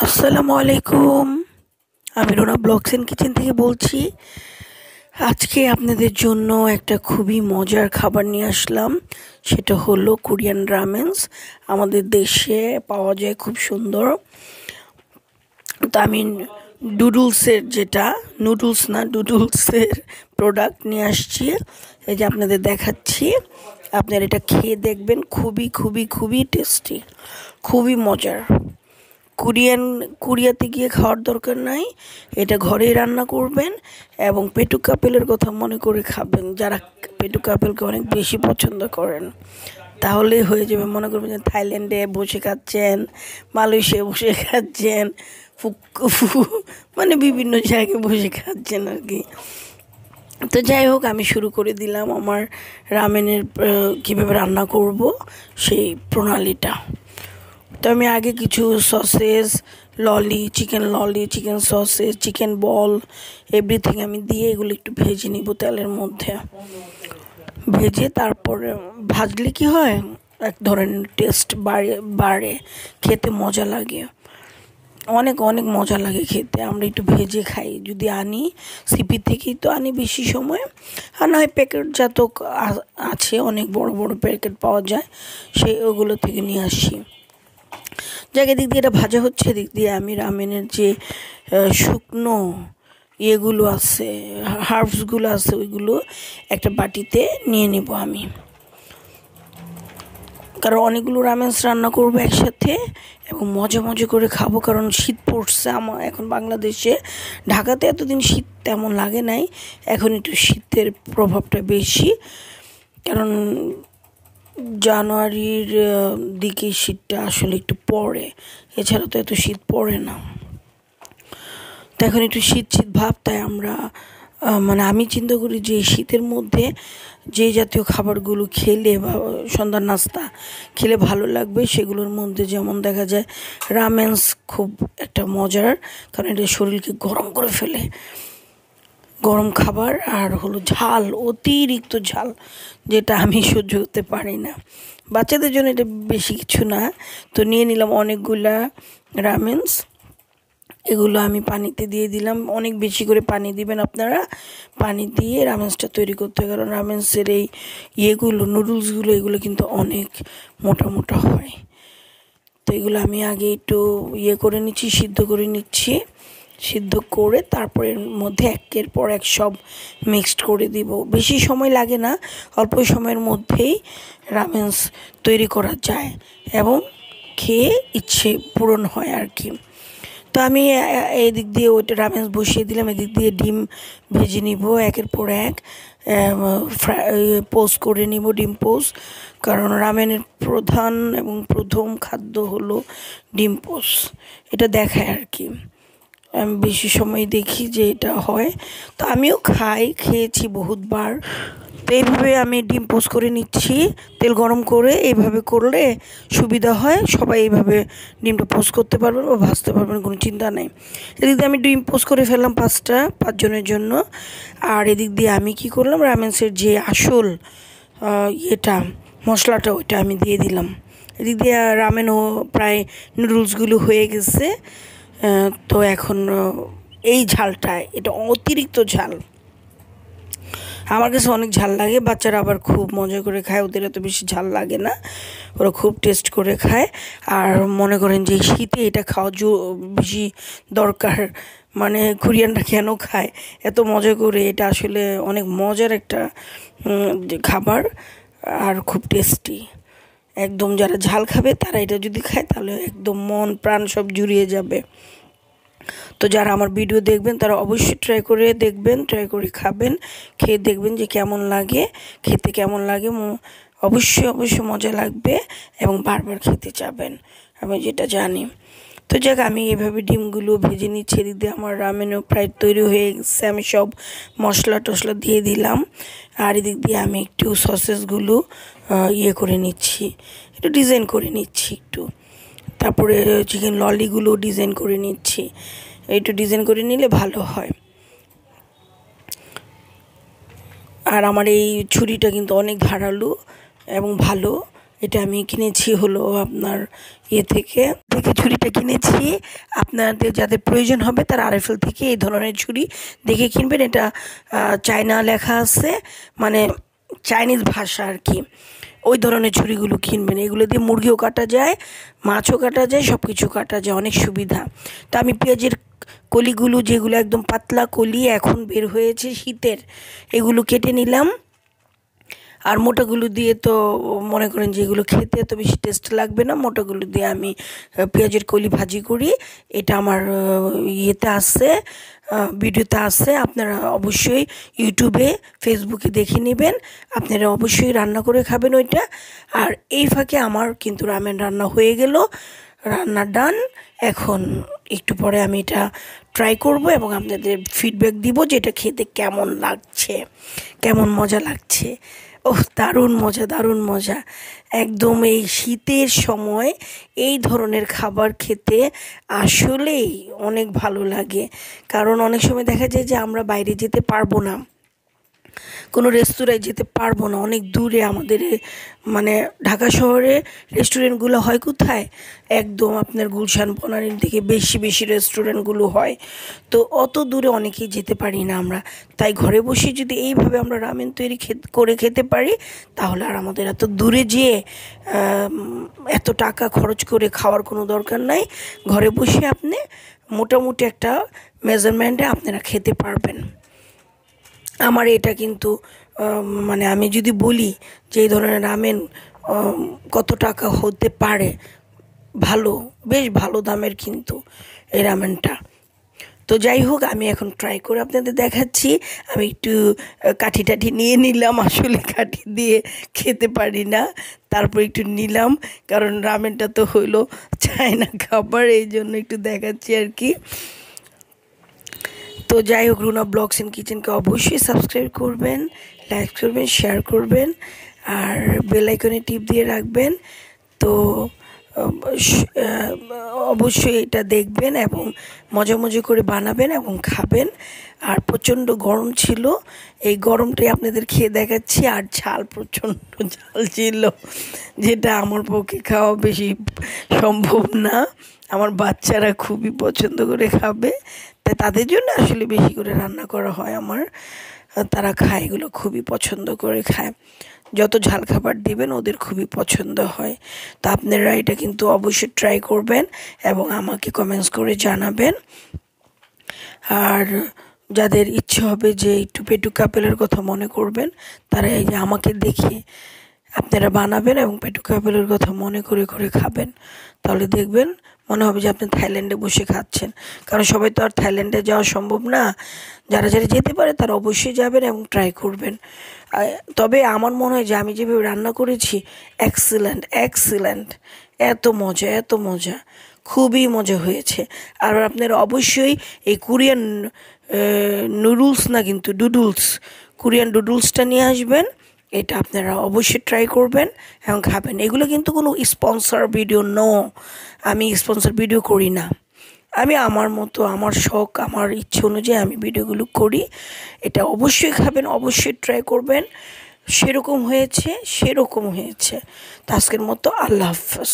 আসসালামু আলাইকুম। আমি রুনা ব্লগস এন্ড কিচেন থেকে বলছি। আজকে আপনাদের জন্য একটা খুবই মজার খাবার নিয়ে আসলাম। সেটা হলো কোরিয়ান রামেন্স। আমাদের দেশে পাওয়া যায় খুব সুন্দর। তো আমি নুডলসের প্রোডাক্ট নিয়ে আসছি। এই যে আপনাদের দেখাচ্ছি, আপনারা এটা খেয়ে দেখবেন। খুবই খুবই খুবই টেস্টি, খুবই মজার। কোরিয়াতে গিয়ে খাওয়ার দরকার নাই, এটা ঘরেই রান্না করবেন এবং পেটুক কাপেলের কথা মনে করে খাবেন। যারা পেটুক কাপেলকে অনেক বেশি পছন্দ করেন তাহলেই হয়ে যাবে। মনে করবেন যে থাইল্যান্ডে বসে খাচ্ছেন, মালয়েশিয়ায় বসে খাচ্ছেন, মানে বিভিন্ন জায়গায় বসে খাচ্ছেন আর কি। তো যাই হোক, আমি শুরু করে দিলাম আমার রামেনের কীভাবে রান্না করব সেই প্রণালীটা। তো আমি আগে কিছু সসেস, চিকেন ললি, চিকেন সসেস, চিকেন বল, এভরিথিং আমি দিয়ে এগুলো একটু ভেজে নিব তেলের মধ্যে। ভেজে তারপরে ভাজলে কি হয়, এক ধরনের টেস্ট বাড়ে, খেতে মজা লাগে, অনেক অনেক মজা লাগে খেতে। আমরা একটু ভেজে খাই, যদি আনি সিপি থেকেই তো আনি বেশি সময়, আর না হয় প্যাকেটজাত আছে, অনেক বড় বড় প্যাকেট পাওয়া যায়, ওগুলো থেকে নিয়ে আসি। জায়গায় দিক দিয়ে এটা ভাজা হচ্ছে, দিক দিয়ে আমি রামেনের যে শুকনো ইয়েগুলো আছে, হার্বসগুলো আছে, ওইগুলো একটা বাটিতে নিয়ে নেব আমি। কারণ অনেকগুলো রামেন্স রান্না করবো একসাথে এবং মজা মজা করে খাবো। কারণ শীত পড়ছে আমার এখন বাংলাদেশে। ঢাকাতে এতদিন শীত তেমন লাগে নাই, এখন একটু শীতের প্রভাবটা বেশি। কারণ জানুয়ারির দিকে শীতটা আসলে একটু পড়ে, এছাড়া তো এত শীত পড়ে না। তো এখন একটু শীত শীত ভাব, তাই আমরা আমি চিন্তা করি যে শীতের মধ্যে যে জাতীয় খাবারগুলো খেলে বা সন্ধ্যার নাস্তা খেলে ভালো লাগবে, সেগুলোর মধ্যে যেমন দেখা যায় রামেন্স খুব একটা মজার, কারণ এটা শরীরকে গরম করে ফেলে। গরম খাবার আর হলো ঝাল, অতিরিক্ত ঝাল, যেটা আমি সহ্য করতে পারি না। বাচ্চাদের জন্য এটা বেশি কিছু না। তো নিয়ে নিলাম অনেকগুলা রামেন্স। এগুলো আমি পানিতে দিয়ে দিলাম, অনেক বেশি করে পানি দিবেন আপনারা। পানি দিয়ে রামেন্সটা তৈরি করতে হয়, কারণ রামেন্সের এই নুডলসগুলো এগুলো কিন্তু অনেক মোটা মোটা হয়। তো এগুলো আমি আগে একটু করে নিচ্ছি, সিদ্ধ করে নিচ্ছি। সিদ্ধ করে তারপর এর মধ্যে একের পর এক সব মিক্সড করে দিব। বেশি সময় লাগে না, অল্প সময়ের মধ্যেই রামেন্স তৈরি করা যায় এবং খেয়ে ইচ্ছে পূরণ হয় আর কি। তো আমি এদিক দিয়ে ওইটা রামেন্স বসিয়ে দিলাম, এদিক দিয়ে ডিম ভেজে নিব একের পর এক, পোস্ট করে নিব, ডিম পোস্ট। কারণ রামেনের প্রধান এবং প্রথম খাদ্য হলো ডিম পোস্ট, এটা দেখায় আর কি। আমি বেশি সময় দেখি যে এটা হয়, তো আমিও খেয়েছি বহুতবার। তো এইভাবে আমি ডিম পোস্ট করে নিচ্ছি, তেল গরম করে। এইভাবে করলে সুবিধা হয়, সবাই এইভাবে ডিমটা পোস্ট করতে পারবেন বা ভাজতে পারবেন, কোনো চিন্তা নেই। এদিক দিয়ে আমি ডিম পোস্ট করে ফেললাম 5জনের জন্য। আর এদিক দিয়ে আমি কি করলাম, রামেন্সের যে আসল মশলাটা ওইটা আমি দিয়ে দিলাম। এদিক দিয়ে রামেনও প্রায় নুডলসগুলো হয়ে গেছে। তো এখন এই ঝালটা, এটা অতিরিক্ত ঝাল, আমার কাছে অনেক ঝাল লাগে। বাচ্চারা আবার খুব মজা করে খায়, ওদের এত বেশি ঝাল লাগে না, ওরা খুব টেস্ট করে খায়। আর মনে করেন যে শীতে এটা খাওয়া বেশি দরকার। কোরিয়ানরা কেন খায় এত মজা করে, এটা আসলে অনেক মজার একটা খাবার আর খুব টেস্টি। একদম যারা ঝাল খাবে তারা এটা যদি খায় তাহলে একদম মন প্রাণ সব জুড়িয়ে যাবে। তো যারা আমার ভিডিও দেখবেন তারা অবশ্যই ট্রাই করে খাবেন, খেয়ে দেখবেন যে কেমন লাগে, খেতে কেমন লাগে। অবশ্যই অবশ্যই মজা লাগবে এবং বারবার খেতে চাবেন, আমি যেটা জানি। তো যাক, আমি এভাবে ডিমগুলো ভেজে নিচ্ছি। এদিক দিয়ে আমার রামেনও প্রায় তৈরি হয়ে গেছে, আমি সব মশলা টশলা দিয়ে দিলাম। আর এদিক দিয়ে আমি একটু সসেসগুলো করে নিচ্ছি, একটু ডিজাইন করে নিচ্ছি একটু। তারপরে চিকেন ললিগুলো ডিজাইন করে নিচ্ছি, একটু ডিজাইন করে নিলে ভালো হয়। আর আমার এই ছুরিটা কিন্তু অনেক ধারালো এবং ভালো, এটা আমি কিনেছি হলো আপনার ইয়ে থেকে ছুরিটা কিনেছি। আপনাদের যাদের প্রয়োজন হবে তারা আরএফএল থেকে এই ধরনের ছুরি দেখে কিনবেন। এটা চায়না লেখা আছে, মানে চাইনিজ ভাষা আর কি। ওই ধরনের ছুরিগুলো কিনবেন। এগুলো দিয়ে মুরগিও কাটা যায়, মাছও কাটা যায়, সব কিছু কাটা যায়, অনেক সুবিধা। তো আমি পেঁয়াজের কলিগুলো, যেগুলো একদম পাতলা কলি এখন বের হয়েছে শীতের, এগুলো কেটে নিলাম। আর মোটাগুলো দিয়ে তো মনে করেন যে এগুলো খেতে এত বেশি টেস্ট লাগবে না, মোটাগুলো দিয়ে আমি পেঁয়াজের কলি ভাজি করি। এটা আমার ইয়েতে আছে, ভিডিওতে আছে, আপনারা অবশ্যই ইউটিউবে ফেসবুকে দেখে নেবেন। আপনারা অবশ্যই রান্না করে খাবেন ওইটা। আর এই ফাঁকে আমার কিন্তু রামেন রান্না হয়ে গেল, রান্না ডান। এখন একটু পরে আমি এটা ট্রাই করব এবং আপনাদের ফিডব্যাক দিব যে এটা খেতে কেমন লাগছে, কেমন মজা লাগছে। ওহ, দারুণ মজা, দারুণ মজা। একদম এই শীতের সময় এই ধরনের খাবার খেতে আসলেই অনেক ভালো লাগে। কারণ অনেক সময় দেখা যায় যে আমরা বাইরে যেতে পারবো না, কোনো রেস্তোরাঁয় যেতে পারবো না, অনেক দূরে আমাদের মানে ঢাকা শহরে রেস্টুরেন্টগুলো হয় কোথায়, একদম আপনার গুলশান বনানীর দিকে বেশি বেশি রেস্টুরেন্টগুলো হয়। তো অত দূরে অনেকেই যেতে পারি না আমরা। তাই ঘরে বসে যদি এইভাবে আমরা রামেন তৈরি করে খেতে পারি, তাহলে আর আমাদের এত দূরে যেয়ে এত টাকা খরচ করে খাওয়ার কোনো দরকার নাই। ঘরে বসে আপনি মোটামুটি একটা মেজারমেন্টে আপনারা খেতে পারবেন। আমার এটা কিন্তু মানে আমি যদি বলি যে এই ধরনের রামেন কত টাকা হতে পারে, ভালো, বেশ ভালো দামের কিন্তু এই রামেনটা। তো যাই হোক, আমি এখন ট্রাই করে আপনাদের দেখাচ্ছি। আমি একটু কাঠি টাঠি নিয়ে নিলাম, আসলে কাঠি দিয়ে খেতে পারি না, তারপর একটু নিলাম, কারণ রামেনটা তো হইলো চায়না খাবার, এই জন্য একটু দেখাচ্ছি আর কি। তো যাই হোক, রুনা ব্লগস এন্ড কিচেনকে অবশ্যই সাবস্ক্রাইব করবেন, লাইক করবেন, শেয়ার করবেন, আর বেল আইকনে টিপ দিয়ে রাখবেন। তো অবশ্যই এটা দেখবেন এবং মজা মজা করে বানাবেন এবং খাবেন। আর প্রচণ্ড গরম ছিল, এই গরমটাই আপনাদের খেয়ে দেখাচ্ছি। আর ঝাল, প্রচণ্ড ঝাল ছিল, যেটা আমার পক্ষে খাওয়া বেশি সম্ভব না। আমার বাচ্চারা খুবই পছন্দ করে খাবে, তাই তাদের জন্য আসলে বেশি করে রান্না করা হয় আমার। তারা খায়, এগুলো খুবই পছন্দ করে খায়। যত ঝাল খাবার দিবেন ওদের খুবই পছন্দ হয়। তো আপনারা এটা কিন্তু অবশ্যই ট্রাই করবেন এবং আমাকে কমেন্টস করে জানাবেন। আর যাদের ইচ্ছে হবে যে একটু পেটু কাপেলের কথা মনে করবেন, তারা এই যে আমাকে দেখে আপনারা বানাবেন এবং পেটু কাপেলের কথা মনে করে করে খাবেন। তাহলে দেখবেন মনে হবে যে আপনি থাইল্যান্ডে বসে খাচ্ছেন। কারণ সবাই তো আর থাইল্যান্ডে যাওয়া সম্ভব না। যারা যারা যেতে পারে তারা অবশ্যই যাবেন এবং ট্রাই করবেন। তবে আমার মনে হয় যে আমি যেভাবে রান্না করেছি, এক্সিলেন্ট, এক্সিলেন্ট, এত মজা, এত মজা, খুবই মজা হয়েছে। আর আপনারা অবশ্যই এই কোরিয়ান নুডলস না, কিন্তু ডুডলস, কোরিয়ান ডুডলসটা নিয়ে আসবেন। এটা আপনারা অবশ্যই ট্রাই করবেন এবং খাবেন। এগুলো কিন্তু কোনো স্পন্সর ভিডিও নো, আমি স্পন্সর ভিডিও করি না। আমি আমার মতো, আমার শখ, আমার ইচ্ছে অনুযায়ী আমি ভিডিওগুলো করি। এটা অবশ্যই খাবেন, অবশ্যই ট্রাই করবেন। সেরকম হয়েছে, সেরকম হয়েছে। তো আজকের মতো আল্লাহ হাফেজ।